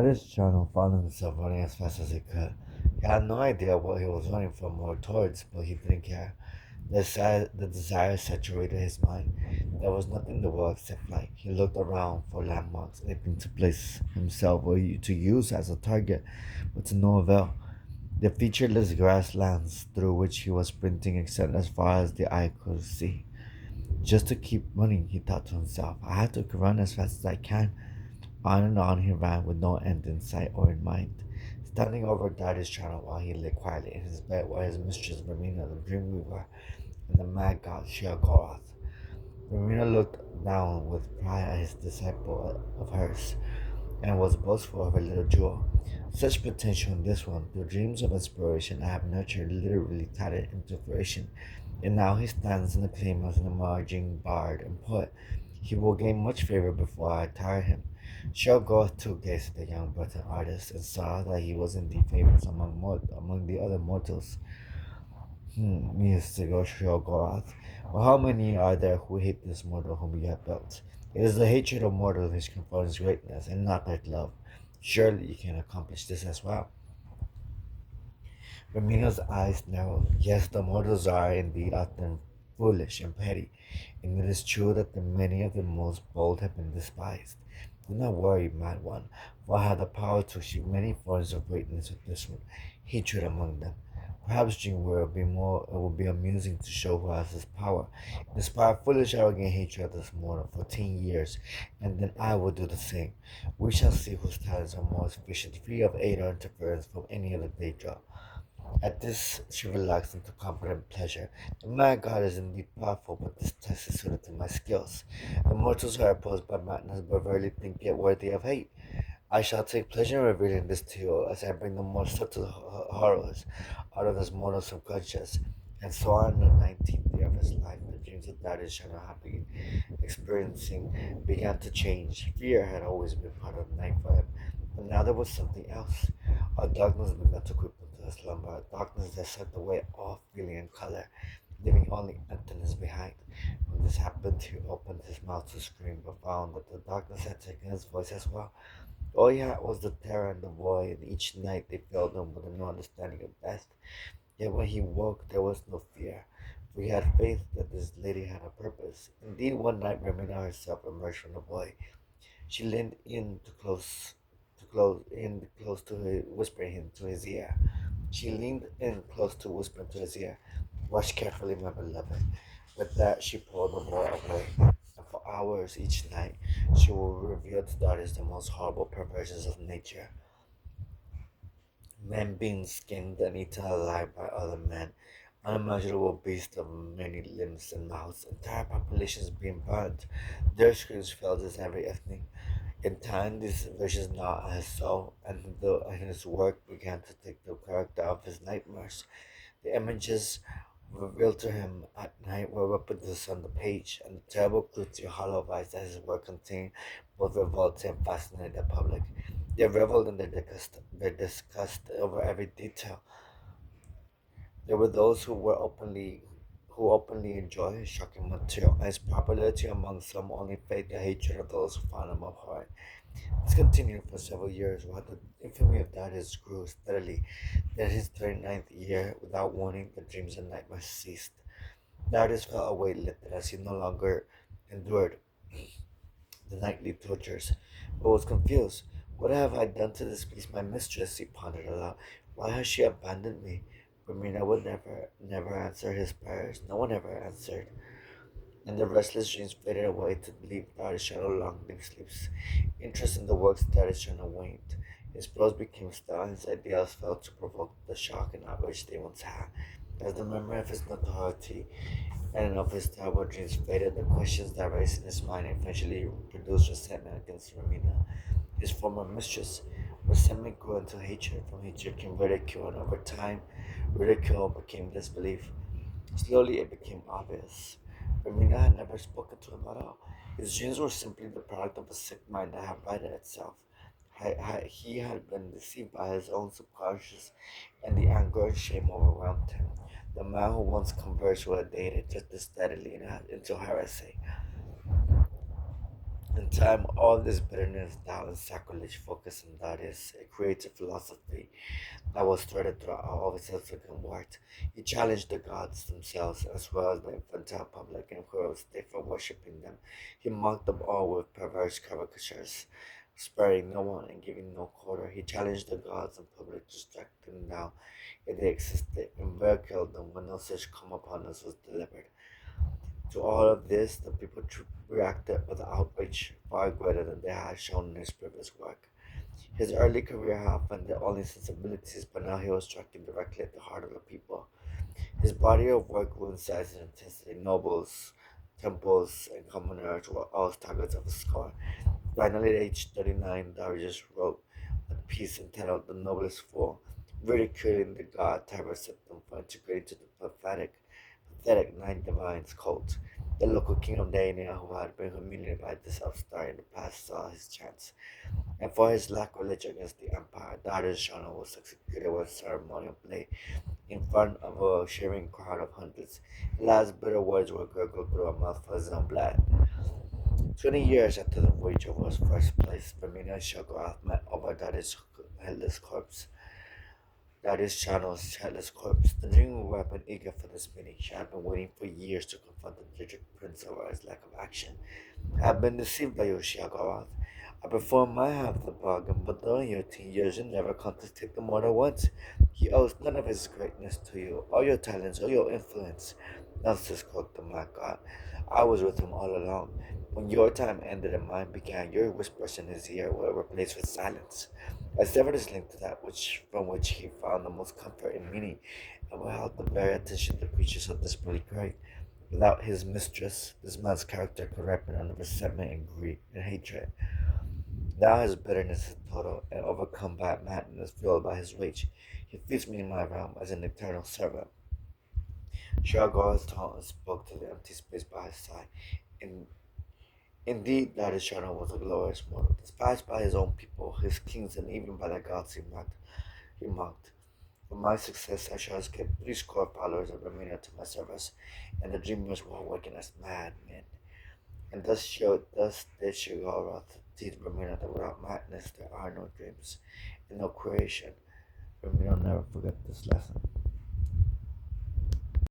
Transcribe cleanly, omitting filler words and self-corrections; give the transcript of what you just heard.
Jono found himself running as fast as he could. He had no idea what he was running from or towards, but he didn't care. The desire saturated his mind. There was nothing in the world except light. He looked around for landmarks, anything to place himself or to use as a target, but to no avail. The featureless grasslands through which he was sprinting extended as far as the eye could see. Just to keep running, he thought to himself, I have to run as fast as I can. On and on he ran with no end in sight or in mind. Standing over Daddy's channel while he lay quietly in his bed were his mistress Vermina, the dream weaver, and the mad god Sheogorath. Vermina looked down with pride at his disciple of hers, and was boastful of her little jewel. Such potential in this one, the dreams of inspiration I have nurtured literally tied it into fruition, and now he stands in the claim as an emerging bard and poet. He will gain much favor before I tire him. Shoggoth too gazed at the young Breton artist and saw that he was indeed famous among the other mortals. Mused Shoggoth. Well, how many are there who hate this mortal whom you have built? It is the hatred of mortals which confirms greatness, and not that love. Surely you can accomplish this as well. Ramina's eyes narrowed. Yes, the mortals are indeed often foolish and petty, and it is true that the many of the most bold have been despised. Do not worry, mad one, for I have the power to achieve many forms of greatness with this one, hatred among them. Perhaps Jing will be amusing to show who has this power. Inspire foolish, arrogant hatred of this mortal for 10 years, and then I will do the same. We shall see whose talents are more sufficient, free of aid or interference from any other Daedra. At this, she relaxed into confident pleasure. The mad god is indeed powerful, but this test is suited to my skills. The mortals are opposed by madness, but rarely think it worthy of hate. I shall take pleasure in revealing this to you as I bring the more subtle horrors out of this mortal subconscious. And so on the 19th year of his life, the dreams of that is have been experiencing began to change. Fear had always been part of the night for him, but now there was something else. A darkness began to creep into his slumber, a darkness that sucked away all feeling and color, leaving only emptiness behind. When this happened, he opened his mouth to scream, but found that the darkness had taken his voice as well. All he had was the terror and the void, and each night they filled him with a new understanding of death. Yet when he woke, there was no fear, for he had faith that this lady had a purpose. Indeed, one night Ramina herself emerged from the void. She leaned in close to him, whispering into his ear. She leaned in close to whisper into his ear. Watch carefully, my beloved. With that, she pulled the boy away, and for hours each night, she will reveal to daughters the most horrible perversions of nature. Men being skinned and eaten alive by other men, unimaginable beasts of many limbs and mouths, entire populations being burned. Their screams filled his every evening. In time, these visions gnawed at his soul, and his work began to take the character of his nightmares. The images revealed to him at night were reproduced on the page, and the terrible gritty hollow eyes that his work contained both revolted and fascinated the public. They reveled in their disgust over every detail. There were those who openly enjoyed his shocking material, and his popularity among some only fed the hatred of those who found him abhorrent. This continued for several years, while the infamy of Darius grew steadily. In his 39th year, without warning, the dreams and nightmares ceased. Darius felt a weight lifted as he no longer endured the nightly tortures, but was confused. What have I done to displease my mistress? He pondered aloud. Why has she abandoned me? Romina would never answer his prayers. No one ever answered, and the restless dreams faded away to leave Darishano long deep sleeps. Interest in the works of Darishano waned. His prose became stale, and his ideals failed to provoke the shock and outrage they once had. As the memory of his notoriety and of his terrible dreams faded, the questions that raised in his mind eventually produced resentment against Romina, his former mistress. Resentment grew into hatred, from hatred came ridicule, and over time, ridicule became disbelief. Slowly it became obvious. Romina had never spoken to him at all. His dreams were simply the product of a sick mind that had righted itself. He had been deceived by his own subconscious, and the anger and shame overwhelmed him. The man who once conversed with a deity drifted steadily into heresy, time, all this bitterness, doubt, and sacrilege focus on that is a creative philosophy that was threaded throughout all of his subsequent work. He challenged the gods themselves as well as the infantile public and encouraged they for worshipping them. He mocked them all with perverse caricatures, sparing no one and giving no quarter. He challenged the gods in public to strike them down if they existed, and ridiculed them when no such come upon us was delivered. To all of this, the people reacted with outrage far greater than they had shown in his previous work. His early career had offended only sensibilities, but now he was striking directly at the heart of the people. His body of work grew in size and intensity. Nobles, temples, and commoners were all targets of his scorn. Finally, at age 39, Darius wrote a piece entitled The Noblest Fool, ridiculing the god Septim for integrating to the pathetic Nine Divines cult. The local king of Dania, who had been humiliated by this upstart in the past, saw his chance. And for his lack of religion against the empire, Darius Shana was executed with ceremonial play in front of a cheering crowd of hundreds. The last bitter words were gurgled through a mouthful of his own blood. 20 years after the voyage was first placed, Vermina Shoggoth met over headless corpse. Darius Channel's headless corpse. The dream weapon eager for this meeting. She had been waiting for years to confront the district prince over his lack of action. I have been deceived by you, Shiagawath. I performed my half of the bargain, but during your 10 years you never contested the matter once. He owes none of his greatness to you, or your talents, or your influence. Narcissus croaked the mad god. I was with him all along. When your time ended and mine began, your whispers in his ear were replaced with silence. I severed his link to that from which he found the most comfort and meaning, and without the very attention the creatures of this really great. Without his mistress, this man's character could ripen under resentment and greed and hatred. Now his bitterness is total and overcome by madness fueled by his rage. He feeds me in my realm as an eternal servant. Shagor's taunt spoke to the empty space by his side. In, Indeed, that Shana was a glorious mortal, despised by his own people, his kings, and even by the gods he mocked. For my success, I shall escape 3 score followers of Ramina to my service, and the dreamers will awaken as madmen. And thus did Shigarath teach Ramina that without madness there are no dreams and no creation. Ramina will never forget this lesson.